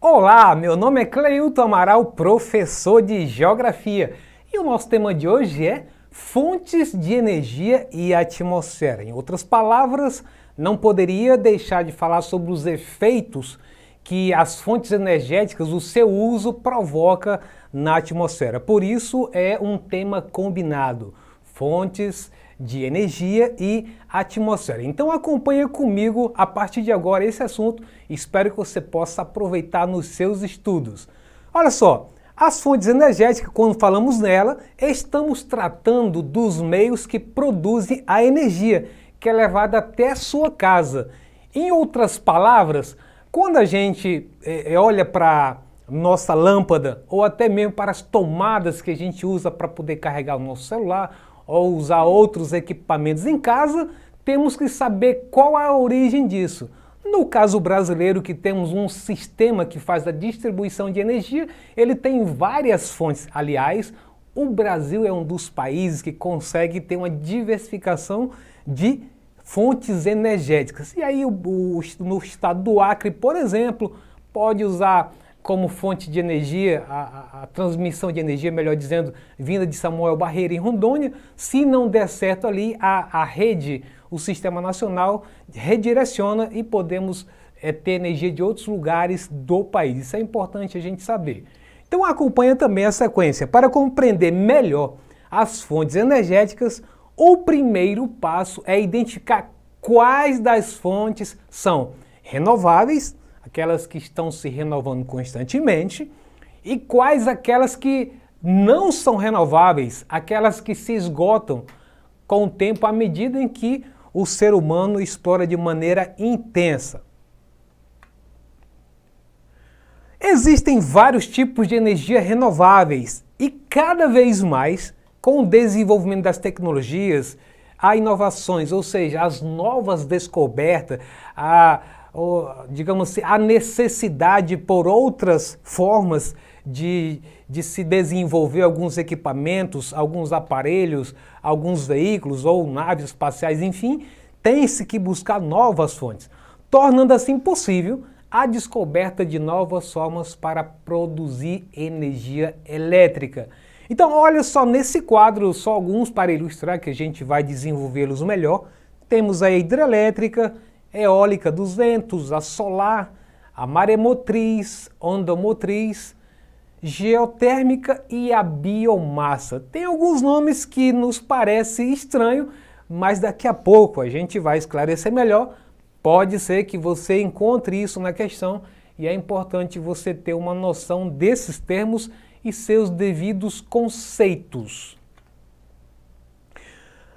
Olá, meu nome é Cleilton Amaral, professor de Geografia, e o nosso tema de hoje é fontes de energia e atmosfera. Em outras palavras, não poderia deixar de falar sobre os efeitos que as fontes energéticas, o seu uso, provoca na atmosfera. Por isso é um tema combinado, fontes de energia e atmosfera. Então acompanha comigo a partir de agora esse assunto. Espero que você possa aproveitar nos seus estudos. Olha só, as fontes energéticas, quando falamos nela, estamos tratando dos meios que produzem a energia, que é levada até a sua casa. Em outras palavras, quando a gente olha para nossa lâmpada ou até mesmo para as tomadas que a gente usa para poder carregar o nosso celular ou usar outros equipamentos em casa, temos que saber qual é a origem disso. No caso brasileiro, que temos um sistema que faz a distribuição de energia, ele tem várias fontes. Aliás, o Brasil é um dos países que consegue ter uma diversificação de fontes energéticas. E aí no estado do Acre, por exemplo, pode usar como fonte de energia, a transmissão de energia, melhor dizendo, vinda de Samuel Barreira em Rondônia. Se não der certo ali, a rede, o Sistema Nacional, redireciona e podemos ter energia de outros lugares do país. Isso é importante a gente saber. Então acompanha também a sequência. Para compreender melhor as fontes energéticas, o primeiro passo é identificar quais das fontes são renováveis, aquelas que estão se renovando constantemente, e quais aquelas que não são renováveis, aquelas que se esgotam com o tempo à medida em que o ser humano explora de maneira intensa. Existem vários tipos de energia renováveis e cada vez mais, com o desenvolvimento das tecnologias, há inovações, ou seja, as novas descobertas, digamos assim, a necessidade por outras formas de se desenvolver alguns equipamentos, alguns aparelhos, alguns veículos ou naves espaciais, enfim, tem-se que buscar novas fontes, tornando assim possível a descoberta de novas formas para produzir energia elétrica. Então, olha só, nesse quadro, só alguns para ilustrar que a gente vai desenvolvê-los melhor. Temos a hidrelétrica, eólica dos ventos, a solar, a maremotriz, onda motriz, geotérmica e a biomassa. Tem alguns nomes que nos parecem estranhos, mas daqui a pouco a gente vai esclarecer melhor. Pode ser que você encontre isso na questão e é importante você ter uma noção desses termos e seus devidos conceitos.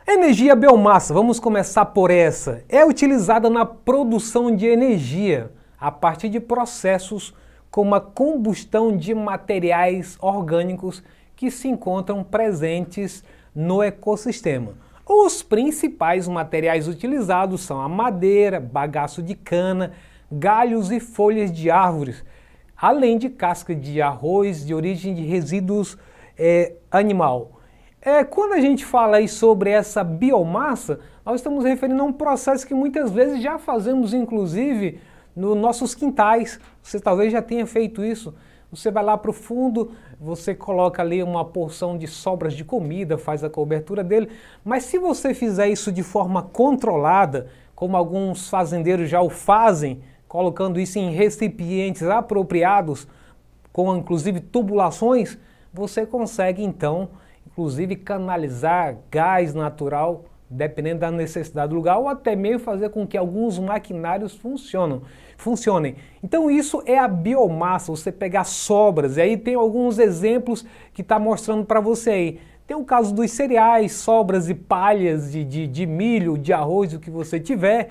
Energia biomassa, vamos começar por essa. É utilizada na produção de energia a partir de processos como a combustão de materiais orgânicos que se encontram presentes no ecossistema. Os principais materiais utilizados são a madeira, bagaço de cana, galhos e folhas de árvores, além de casca de arroz de origem de resíduos animal. Quando a gente fala aí sobre essa biomassa, nós estamos referindo a um processo que muitas vezes já fazemos, inclusive, nos nossos quintais. Você talvez já tenha feito isso. Você vai lá para o fundo, você coloca ali uma porção de sobras de comida, faz a cobertura dele. Mas se você fizer isso de forma controlada, como alguns fazendeiros já o fazem, colocando isso em recipientes apropriados, com inclusive tubulações, você consegue então inclusive canalizar gás natural, dependendo da necessidade do lugar, ou até mesmo fazer com que alguns maquinários funcionem. Então isso é a biomassa, você pegar sobras, e aí tem alguns exemplos que está mostrando para você aí. Tem o caso dos cereais, sobras e palhas de milho, de arroz, o que você tiver,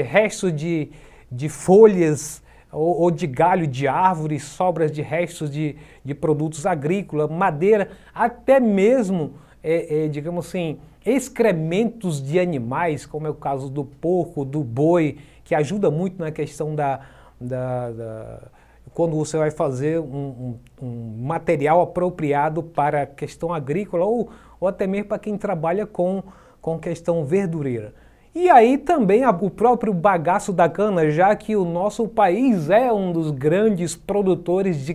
restos de folhas ou de galho de árvores, sobras de restos de produtos agrícolas, madeira, até mesmo, digamos assim, excrementos de animais, como é o caso do porco, do boi, que ajuda muito na questão quando você vai fazer um material apropriado para a questão agrícola ou até mesmo para quem trabalha com questão verdureira. E aí também o próprio bagaço da cana, já que o nosso país é um dos grandes produtores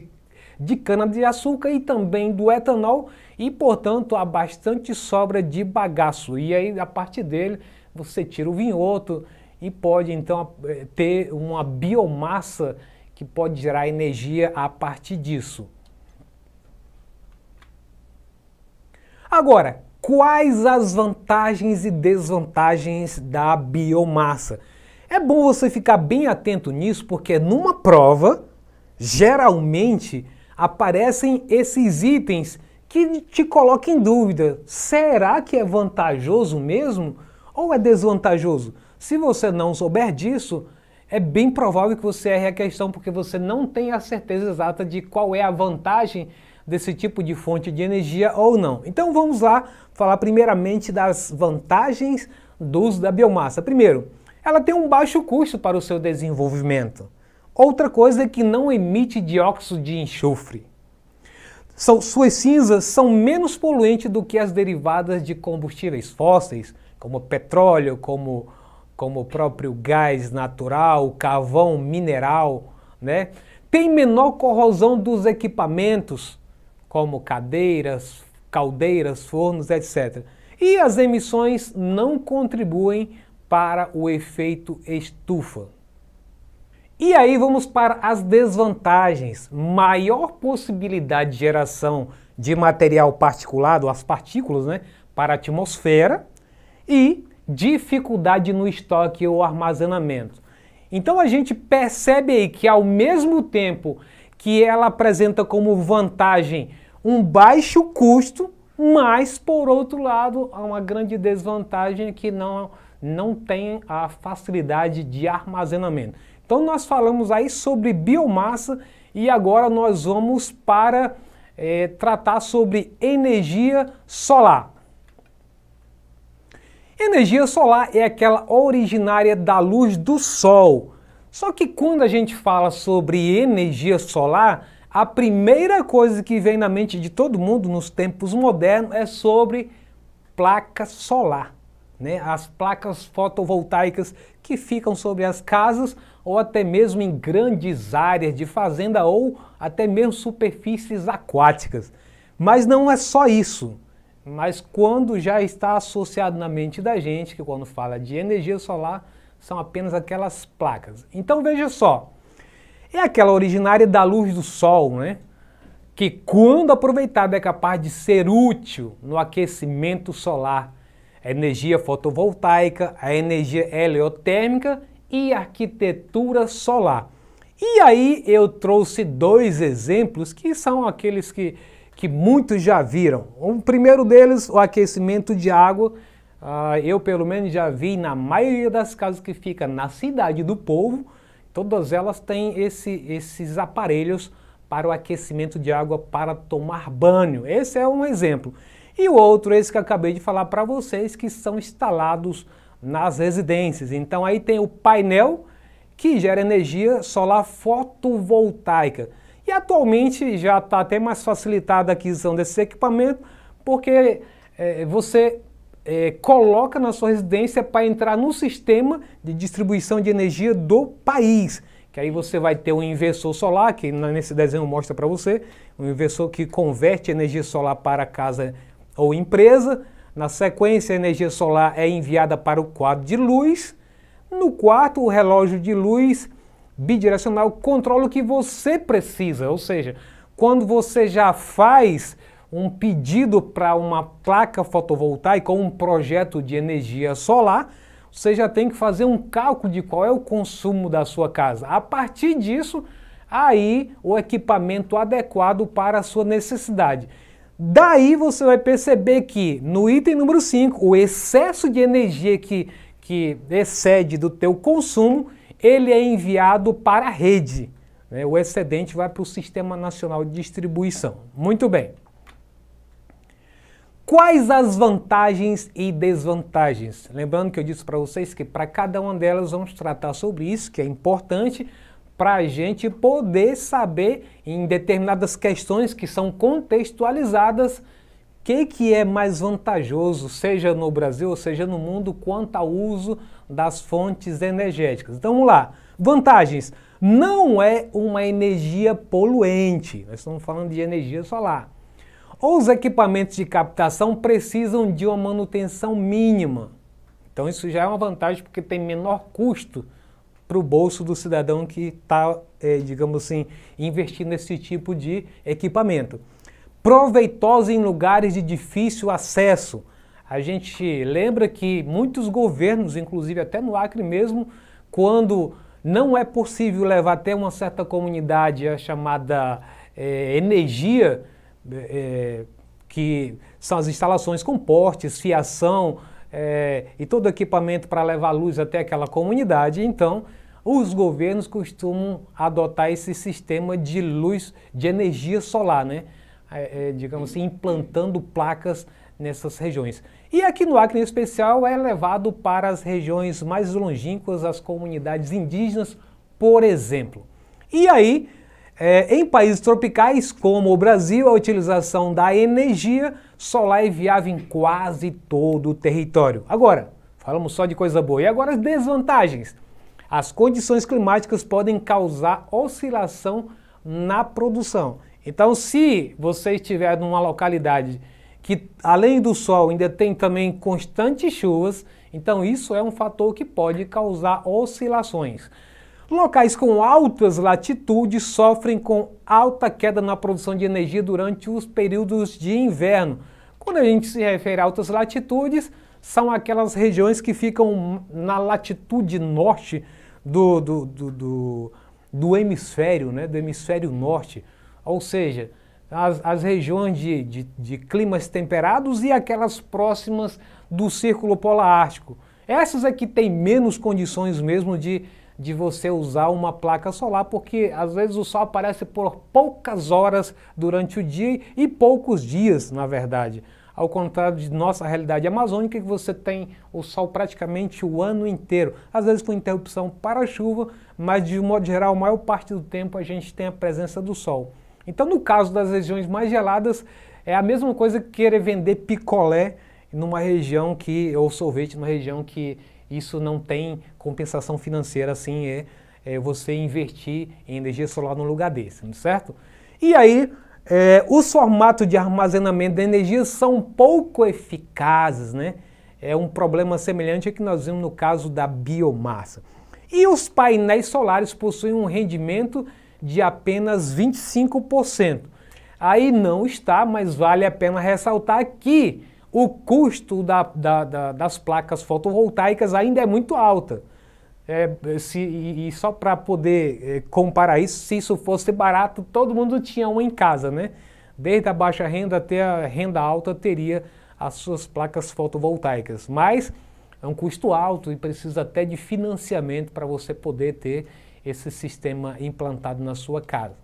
de cana-de-açúcar e também do etanol, e portanto há bastante sobra de bagaço. E aí a partir dele você tira o vinhoto e pode então ter uma biomassa que pode gerar energia a partir disso. Agora, quais as vantagens e desvantagens da biomassa? É bom você ficar bem atento nisso, porque numa prova, geralmente, aparecem esses itens que te colocam em dúvida. Será que é vantajoso mesmo ou é desvantajoso? Se você não souber disso, é bem provável que você erre a questão, porque você não tem a certeza exata de qual é a vantagem desse tipo de fonte de energia ou não. Então vamos lá falar primeiramente das vantagens do uso da biomassa. Primeiro, ela tem um baixo custo para o seu desenvolvimento. Outra coisa é que não emite dióxido de enxofre. Suas cinzas são menos poluentes do que as derivadas de combustíveis fósseis, como petróleo, como o próprio gás natural, carvão mineral, né? Tem menor corrosão dos equipamentos, como cadeiras, caldeiras, fornos, etc. E as emissões não contribuem para o efeito estufa. E aí vamos para as desvantagens. Maior possibilidade de geração de material particulado, as partículas, né, para a atmosfera, e dificuldade no estoque ou armazenamento. Então a gente percebe aí que ao mesmo tempo que ela apresenta como vantagem um baixo custo, mas por outro lado há uma grande desvantagem que não tem a facilidade de armazenamento. Então nós falamos aí sobre biomassa e agora nós vamos para tratar sobre energia solar. Energia solar é aquela originária da luz do sol. Só que quando a gente fala sobre energia solar, a primeira coisa que vem na mente de todo mundo nos tempos modernos é sobre placa solar, né? As placas fotovoltaicas que ficam sobre as casas ou até mesmo em grandes áreas de fazenda ou até mesmo superfícies aquáticas. Mas não é só isso. Mas quando já está associado na mente da gente, que quando fala de energia solar, são apenas aquelas placas. Então veja só, é aquela originária da luz do sol, né? Que quando aproveitada é capaz de ser útil no aquecimento solar, a energia fotovoltaica, a energia heliotérmica e arquitetura solar. E aí eu trouxe dois exemplos que são aqueles que muitos já viram. O primeiro deles, o aquecimento de água. Eu pelo menos já vi na maioria das casas que fica na cidade do povo, todas elas têm esses aparelhos para o aquecimento de água para tomar banho. Esse é um exemplo. E o outro, esse que eu acabei de falar para vocês, que são instalados nas residências. Então aí tem o painel que gera energia solar fotovoltaica. E atualmente já está até mais facilitada a aquisição desse equipamento, porque você coloca na sua residência para entrar no sistema de distribuição de energia do país. Que aí você vai ter um inversor solar, que nesse desenho mostra para você, um inversor que converte energia solar para casa ou empresa. Na sequência, a energia solar é enviada para o quadro de luz. No quarto, o relógio de luz bidirecional controla o que você precisa, ou seja, quando você já faz um pedido para uma placa fotovoltaica ou um projeto de energia solar, você já tem que fazer um cálculo de qual é o consumo da sua casa. A partir disso, aí o equipamento adequado para a sua necessidade. Daí você vai perceber que no item número 5, o excesso de energia que excede do teu consumo, ele é enviado para a rede. Né? O excedente vai para o Sistema Nacional de Distribuição. Muito bem. Quais as vantagens e desvantagens? Lembrando que eu disse para vocês que para cada uma delas vamos tratar sobre isso, que é importante para a gente poder saber em determinadas questões que são contextualizadas que é mais vantajoso, seja no Brasil ou seja no mundo, quanto ao uso das fontes energéticas. Então vamos lá. Vantagens. Não é uma energia poluente. Nós estamos falando de energia solar. Os equipamentos de captação precisam de uma manutenção mínima. Então isso já é uma vantagem porque tem menor custo para o bolso do cidadão que está, digamos assim, investindo nesse tipo de equipamento. Proveitosa em lugares de difícil acesso. A gente lembra que muitos governos, inclusive até no Acre mesmo, quando não é possível levar até uma certa comunidade a chamada energia, que são as instalações com portes, fiação e todo equipamento para levar luz até aquela comunidade, então os governos costumam adotar esse sistema de luz, de energia solar, né? Digamos assim, implantando placas nessas regiões. E aqui no Acre em especial é levado para as regiões mais longínquas, as comunidades indígenas, por exemplo. E aí, em países tropicais como o Brasil, a utilização da energia solar é viável em quase todo o território. Agora, falamos só de coisa boa. E agora as desvantagens. As condições climáticas podem causar oscilação na produção. Então, se você estiver numa localidade que, além do sol, ainda tem também constantes chuvas, então isso é um fator que pode causar oscilações. Locais com altas latitudes sofrem com alta queda na produção de energia durante os períodos de inverno. Quando a gente se refere a altas latitudes, são aquelas regiões que ficam na latitude norte do hemisfério, né, do hemisfério norte. Ou seja, as regiões de climas temperados e aquelas próximas do Círculo Polar Ártico. Essas é que têm menos condições mesmo de você usar uma placa solar, porque às vezes o sol aparece por poucas horas durante o dia e poucos dias, na verdade. Ao contrário de nossa realidade amazônica, que você tem o sol praticamente o ano inteiro. Às vezes com interrupção para a chuva, mas de modo geral, a maior parte do tempo a gente tem a presença do sol. Então, no caso das regiões mais geladas, é a mesma coisa que querer vender picolé numa região ou sorvete numa região que isso não tem compensação financeira, assim é você investir em energia solar num lugar desse, certo? E aí, os formatos de armazenamento de energia são pouco eficazes, né? É um problema semelhante ao que nós vimos no caso da biomassa. E os painéis solares possuem um rendimento de apenas 25%. Aí não está, mas vale a pena ressaltar que o custo das placas fotovoltaicas ainda é muito alta. E só para poder comparar isso, se isso fosse barato, todo mundo tinha uma em casa, né? Desde a baixa renda até a renda alta teria as suas placas fotovoltaicas. Mas é um custo alto e precisa até de financiamento para você poder ter esse sistema implantado na sua casa.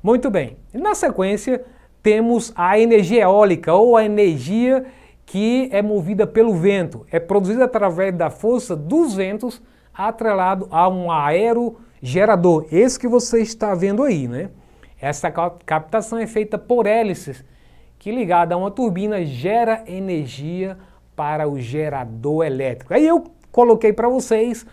Muito bem. E na sequência, temos a energia eólica, ou a energia que é movida pelo vento. É produzida através da força dos ventos, atrelado a um aerogerador. Esse que você está vendo aí, né? Essa captação é feita por hélices, que ligada a uma turbina gera energia para o gerador elétrico. Aí eu coloquei para vocês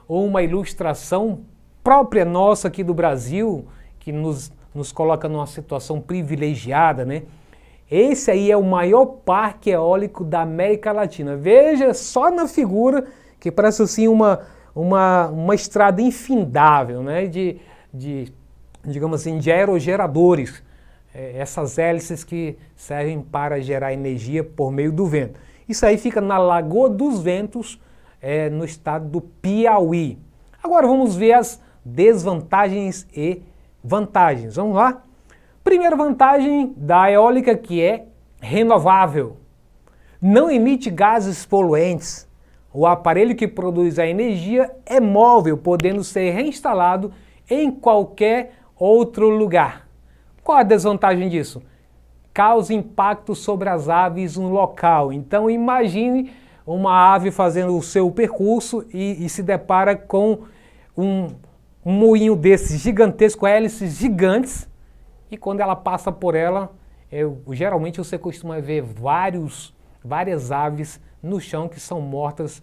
uma ilustração própria nossa aqui do Brasil, que nos coloca numa situação privilegiada, né? Esse aí é o maior parque eólico da América Latina. Veja só na figura, que parece assim uma estrada infindável, né? Digamos assim, de aerogeradores. Essas hélices que servem para gerar energia por meio do vento. Isso aí fica na Lagoa dos Ventos, no estado do Piauí. Agora vamos ver as desvantagens e vantagens. Vamos lá? Primeira vantagem da eólica, que é renovável. Não emite gases poluentes. O aparelho que produz a energia é móvel, podendo ser reinstalado em qualquer outro lugar. Qual a desvantagem disso? causa impacto sobre as aves no local. Então imagine uma ave fazendo o seu percurso e se depara com um moinho desses gigantesco, hélices gigantes, e quando ela passa por ela, geralmente você costuma ver várias aves no chão que são mortas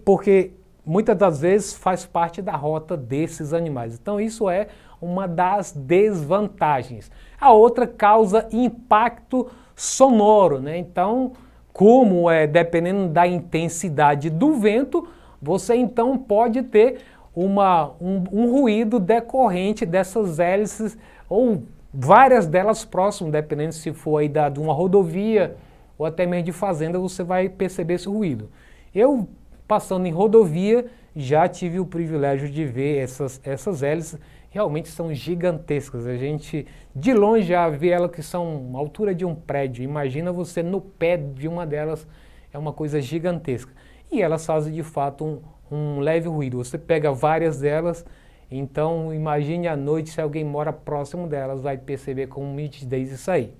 porque muitas das vezes faz parte da rota desses animais. Então isso é uma das desvantagens. A outra causa impacto sonoro, né? Então, como dependendo da intensidade do vento, você então pode ter um ruído decorrente dessas hélices ou várias delas próximas, dependendo se for aí de uma rodovia ou até mesmo de fazenda, você vai perceber esse ruído. Eu, passando em rodovia, já tive o privilégio de ver essas hélices, realmente são gigantescas. A gente de longe já vê elas que são a altura de um prédio. Imagina você no pé de uma delas, é uma coisa gigantesca. E elas fazem de fato um leve ruído. Você pega várias delas, então imagine à noite, se alguém mora próximo delas, vai perceber com nitidez isso aí.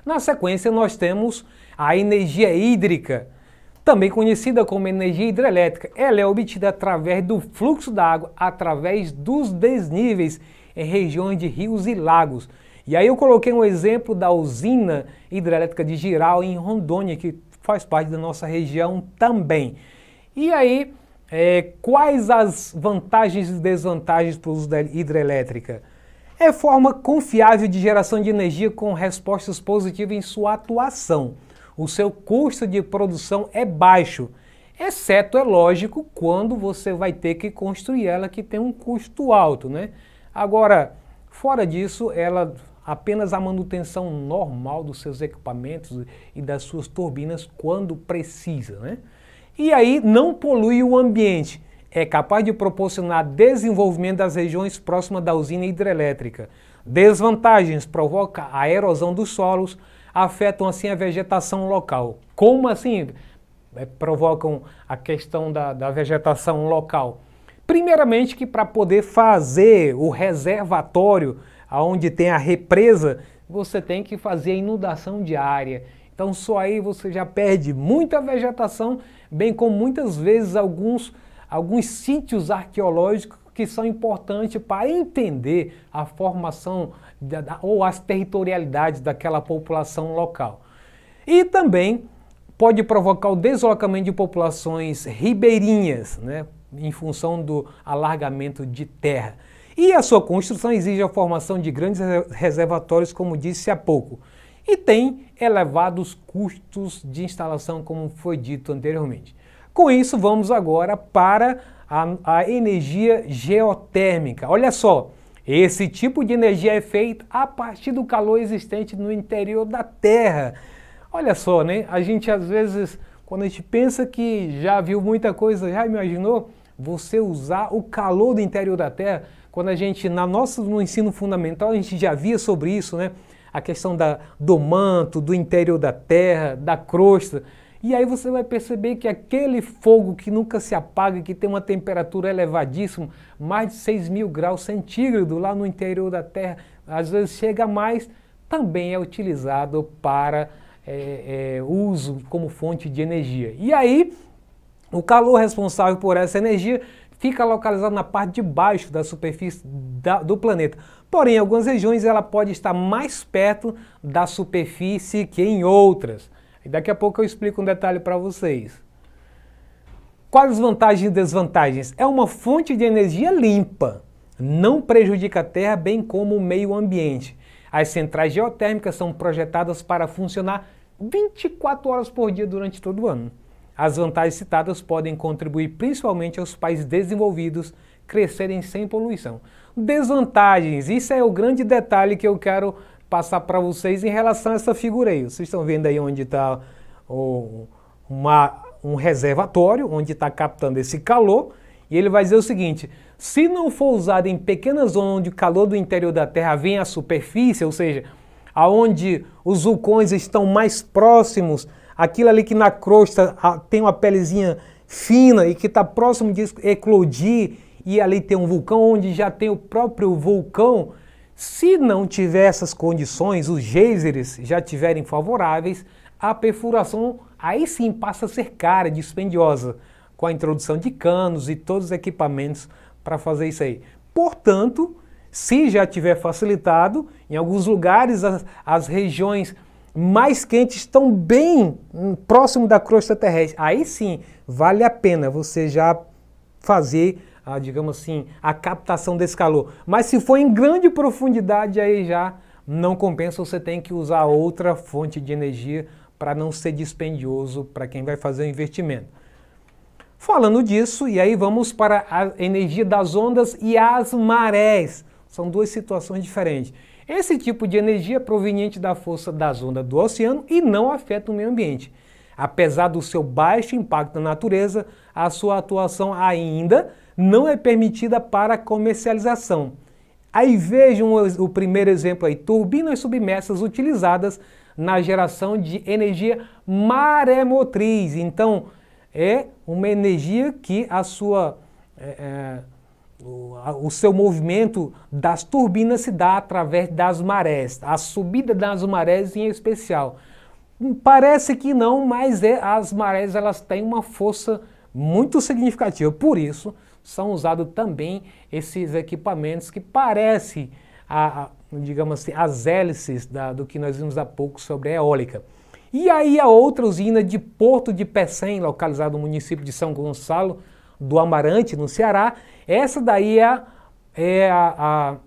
Na sequência nós temos a energia hídrica, também conhecida como energia hidrelétrica. Ela é obtida através do fluxo da água, através dos desníveis em regiões de rios e lagos. E aí eu coloquei um exemplo da usina hidrelétrica de Jirau, em Rondônia, que faz parte da nossa região também. E aí, quais as vantagens e desvantagens para o uso da hidrelétrica? É forma confiável de geração de energia com respostas positivas em sua atuação. O seu custo de produção é baixo, exceto, é lógico, quando você vai ter que construir ela, que tem um custo alto, né? Agora, fora disso, ela apenas a manutenção normal dos seus equipamentos e das suas turbinas quando precisa, né? E aí não polui o ambiente, é capaz de proporcionar desenvolvimento das regiões próximas da usina hidrelétrica. Desvantagens: provoca a erosão dos solos, afetam assim a vegetação local. Como assim provocam a questão da vegetação local? Primeiramente que para poder fazer o reservatório, onde tem a represa, você tem que fazer a inundação diária. Então só aí você já perde muita vegetação, bem como muitas vezes alguns sítios arqueológicos que são importantes para entender a formação ou as territorialidades daquela população local. E também pode provocar o deslocamento de populações ribeirinhas, né, em função do alargamento de terra. E a sua construção exige a formação de grandes reservatórios, como disse há pouco, e tem elevados custos de instalação, como foi dito anteriormente. Com isso, vamos agora para a energia geotérmica. Olha só, esse tipo de energia é feita a partir do calor existente no interior da Terra. Olha só, né? A gente às vezes, quando a gente pensa que já viu muita coisa, já imaginou você usar o calor do interior da Terra? Quando a gente, no ensino fundamental, a gente já via sobre isso, né? A questão do manto, do interior da Terra, da crosta. E aí você vai perceber que aquele fogo que nunca se apaga, que tem uma temperatura elevadíssima, mais de 6.000 graus centígrados lá no interior da Terra, às vezes chega a mais, também é utilizado para uso como fonte de energia. E aí, o calor responsável por essa energia fica localizado na parte de baixo da superfície do planeta. Porém, em algumas regiões ela pode estar mais perto da superfície que em outras. E daqui a pouco eu explico um detalhe para vocês. Quais as vantagens e desvantagens? É uma fonte de energia limpa, não prejudica a Terra, bem como o meio ambiente. As centrais geotérmicas são projetadas para funcionar 24 horas por dia durante todo o ano. As vantagens citadas podem contribuir principalmente aos países desenvolvidos crescerem sem poluição. Desvantagens, isso é o grande detalhe que eu quero passar para vocês em relação a essa figura aí. Vocês estão vendo aí onde está um reservatório, onde está captando esse calor, e ele vai dizer o seguinte: se não for usado em pequenas zonas onde o calor do interior da Terra vem à superfície, ou seja, aonde os vulcões estão mais próximos, aquilo ali que na crosta tem uma pelezinha fina e que está próximo de eclodir, e ali tem um vulcão onde já tem o próprio vulcão. Se não tiver essas condições, os geysers já estiverem favoráveis, a perfuração aí sim passa a ser cara, dispendiosa, com a introdução de canos e todos os equipamentos para fazer isso aí. Portanto, se já tiver facilitado, em alguns lugares as regiões mais quentes estão bem próximo da crosta terrestre. Aí sim, vale a pena você já fazer, digamos assim, a captação desse calor. Mas se for em grande profundidade, aí já não compensa, você tem que usar outra fonte de energia para não ser dispendioso para quem vai fazer o investimento. Falando disso, e aí vamos para a energia das ondas e as marés. São duas situações diferentes. Esse tipo de energia é proveniente da força das ondas do oceano e não afeta o meio ambiente. Apesar do seu baixo impacto na natureza, a sua atuação ainda não é permitida para comercialização. Aí vejam o primeiro exemplo aí, turbinas submersas utilizadas na geração de energia maremotriz. Então, é uma energia que o seu movimento das turbinas se dá através das marés, a subida das marés em especial. Parece que não, mas as marés elas têm uma força muito significativa, por isso são usados também esses equipamentos que parecem, digamos assim, as hélices do que nós vimos há pouco sobre a eólica. E aí a outra usina de Porto de Pecém, localizada no município de São Gonçalo do Amarante, no Ceará, essa daí é a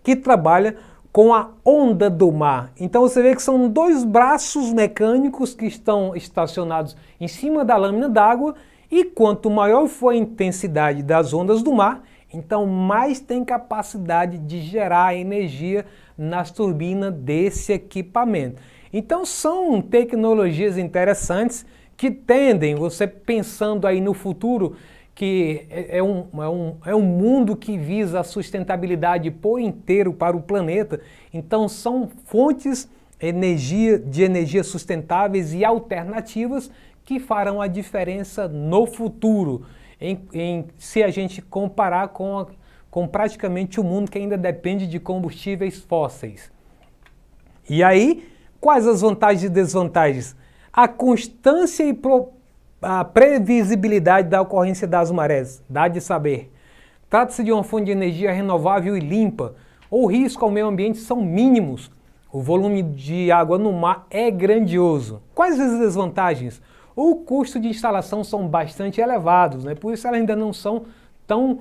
que trabalha com a onda do mar. Então você vê que são dois braços mecânicos que estão estacionados em cima da lâmina d'água e quanto maior for a intensidade das ondas do mar, então mais tem capacidade de gerar energia nas turbinas desse equipamento. Então são tecnologias interessantes que tendem, você pensando aí no futuro, que é um mundo que visa a sustentabilidade por inteiro para o planeta, então são fontes de energia sustentáveis e alternativas que farão a diferença no futuro, se a gente comparar com praticamente o mundo que ainda depende de combustíveis fósseis. E aí, quais as vantagens e desvantagens? A constância e a previsibilidade da ocorrência das marés, dá de saber. Trata-se de uma fonte de energia renovável e limpa. O risco ao meio ambiente são mínimos. O volume de água no mar é grandioso. Quais as desvantagens? O custo de instalação são bastante elevados, né? Por isso elas ainda não são tão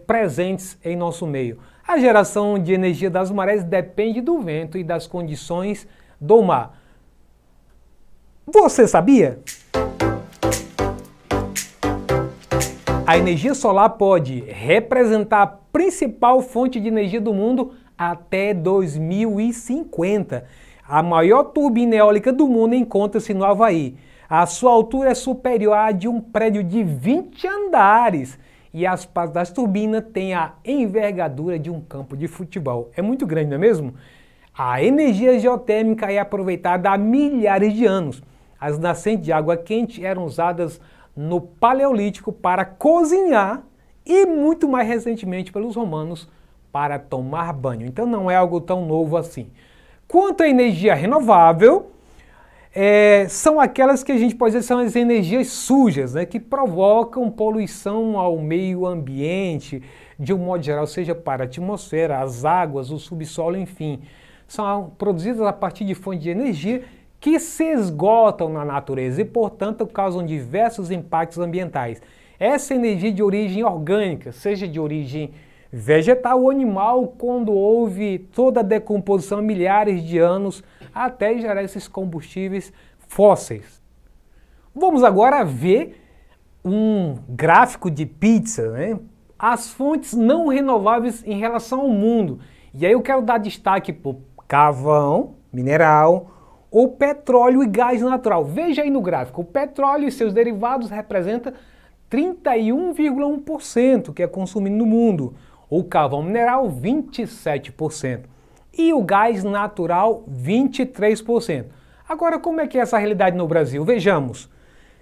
presentes em nosso meio. A geração de energia das marés depende do vento e das condições do mar. Você sabia? A energia solar pode representar a principal fonte de energia do mundo até 2050. A maior turbina eólica do mundo encontra-se no Havaí. A sua altura é superior à de um prédio de 20 andares e as pás das turbinas têm a envergadura de um campo de futebol. É muito grande, não é mesmo? A energia geotérmica é aproveitada há milhares de anos. As nascentes de água quente eram usadas no Paleolítico para cozinhar e muito mais recentemente pelos romanos para tomar banho. Então não é algo tão novo assim. Quanto à energia renovável, são aquelas que a gente pode dizer são as energias sujas, né, que provocam poluição ao meio ambiente, de um modo geral, seja para a atmosfera, as águas, o subsolo, enfim. São produzidas a partir de fontes de energia que se esgotam na natureza e, portanto, causam diversos impactos ambientais. Essa energia de origem orgânica, seja de origem vegetal ou animal, quando houve toda a decomposição há milhares de anos até gerar esses combustíveis fósseis. Vamos agora ver um gráfico de pizza, né? As fontes não renováveis em relação ao mundo. E aí eu quero dar destaque para o carvão, mineral, o petróleo e gás natural. Veja aí no gráfico, o petróleo e seus derivados representam 31,1% que é consumido no mundo, o carvão mineral 27% e o gás natural 23%. Agora, como é que é essa realidade no Brasil? Vejamos.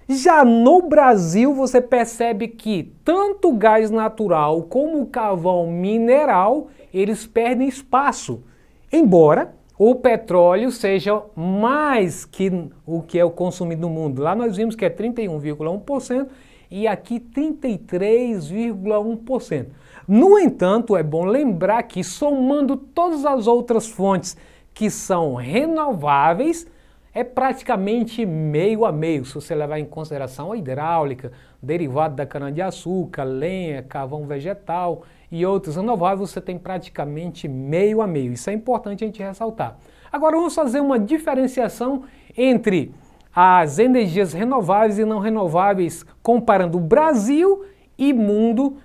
Já no Brasil você percebe que tanto o gás natural como o carvão mineral eles perdem espaço. Embora o petróleo seja mais que o que é o consumido no mundo. Lá nós vimos que é 31,1% e aqui 33,1%. No entanto, é bom lembrar que somando todas as outras fontes que são renováveis, é praticamente meio a meio, se você levar em consideração a hidráulica, derivado da cana-de-açúcar, lenha, carvão vegetal e outros renováveis, você tem praticamente meio a meio. Isso é importante a gente ressaltar. Agora vamos fazer uma diferenciação entre as energias renováveis e não renováveis, comparando o Brasil e mundo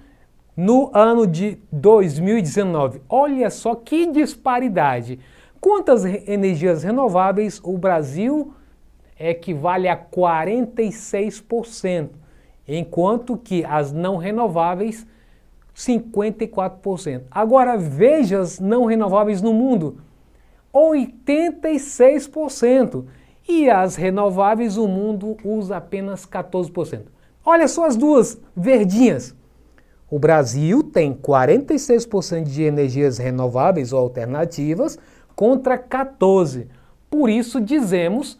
no ano de 2019. Olha só que disparidade! Quantas energias renováveis o Brasil equivale a 46%, enquanto que as não renováveis 54%. Agora veja as não renováveis no mundo, 86%, e as renováveis o mundo usa apenas 14%. Olha só as duas verdinhas. O Brasil tem 46% de energias renováveis ou alternativas contra 14%. Por isso dizemos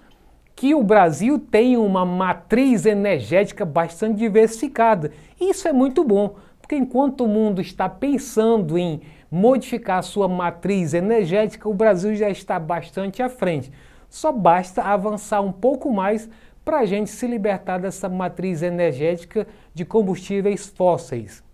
que o Brasil tem uma matriz energética bastante diversificada. Isso é muito bom, porque enquanto o mundo está pensando em modificar a sua matriz energética, o Brasil já está bastante à frente. Só basta avançar um pouco mais para a gente se libertar dessa matriz energética de combustíveis fósseis.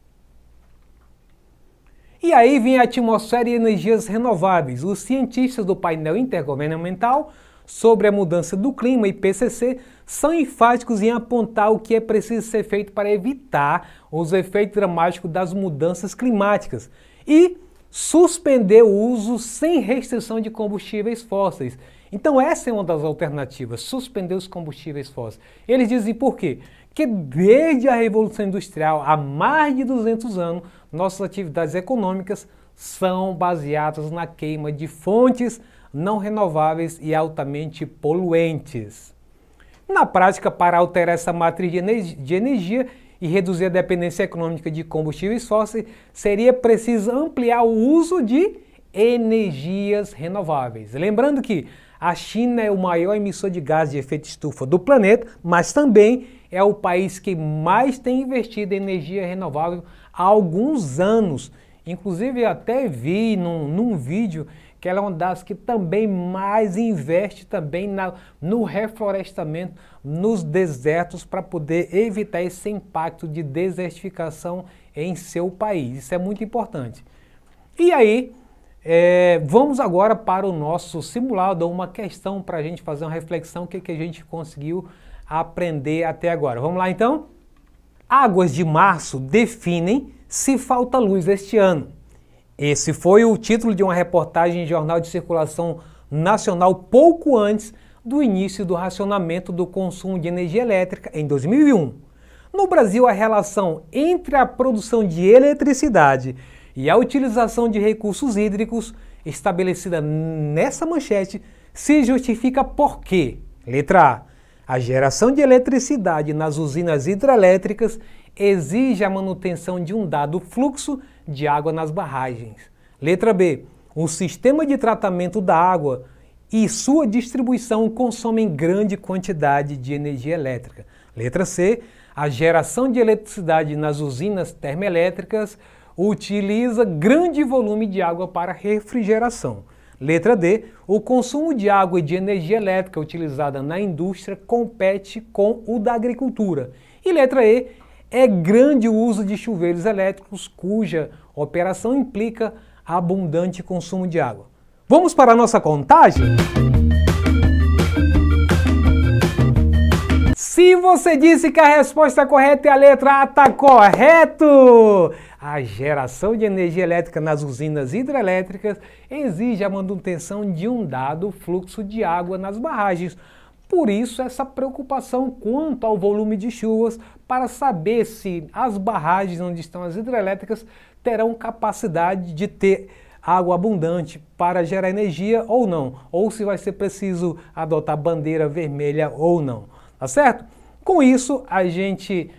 E aí vem a atmosfera e energias renováveis. Os cientistas do painel intergovernamental sobre a mudança do clima, IPCC, são enfáticos em apontar o que é preciso ser feito para evitar os efeitos dramáticos das mudanças climáticas e suspender o uso sem restrição de combustíveis fósseis. Então essa é uma das alternativas, suspender os combustíveis fósseis. Eles dizem por quê? Que desde a Revolução Industrial, há mais de 200 anos, nossas atividades econômicas são baseadas na queima de fontes não renováveis e altamente poluentes. Na prática, para alterar essa matriz de energia e reduzir a dependência econômica de combustíveis fósseis, seria preciso ampliar o uso de energias renováveis. Lembrando que a China é o maior emissor de gases de efeito estufa do planeta, mas também é o país que mais tem investido em energia renovável há alguns anos. Inclusive, eu até vi num vídeo que ela é uma das que também mais investe também no reflorestamento, nos desertos, para poder evitar esse impacto de desertificação em seu país. Isso é muito importante. E aí, vamos agora para o nosso simulado, uma questão para a gente fazer uma reflexão, o que a gente conseguiu aprender até agora. Vamos lá então? Águas de março definem se falta luz este ano. Esse foi o título de uma reportagem em jornal de circulação nacional pouco antes do início do racionamento do consumo de energia elétrica em 2001. No Brasil, a relação entre a produção de eletricidade e a utilização de recursos hídricos estabelecida nessa manchete se justifica por quê? Letra A geração de eletricidade nas usinas hidrelétricas exige a manutenção de um dado fluxo de água nas barragens. Letra B. O sistema de tratamento da água e sua distribuição consomem grande quantidade de energia elétrica. Letra C. A geração de eletricidade nas usinas termoelétricas utiliza grande volume de água para refrigeração. Letra D. O consumo de água e de energia elétrica utilizada na indústria compete com o da agricultura. E letra E. É grande o uso de chuveiros elétricos, cuja operação implica abundante consumo de água. Vamos para a nossa contagem? Se você disse que a resposta correta é a letra A, está correto! A geração de energia elétrica nas usinas hidrelétricas exige a manutenção de um dado fluxo de água nas barragens. Por isso, essa preocupação quanto ao volume de chuvas para saber se as barragens onde estão as hidrelétricas terão capacidade de ter água abundante para gerar energia ou não, ou se vai ser preciso adotar bandeira vermelha ou não, tá certo? Com isso, a gente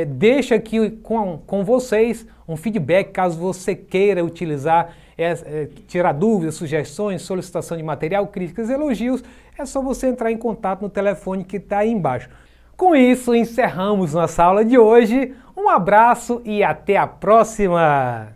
deixa aqui com vocês um feedback caso você queira utilizar tirar dúvidas, sugestões, solicitação de material, críticas, elogios, é só você entrar em contato no telefone que está aí embaixo. Com isso, encerramos nossa aula de hoje. Um abraço e até a próxima!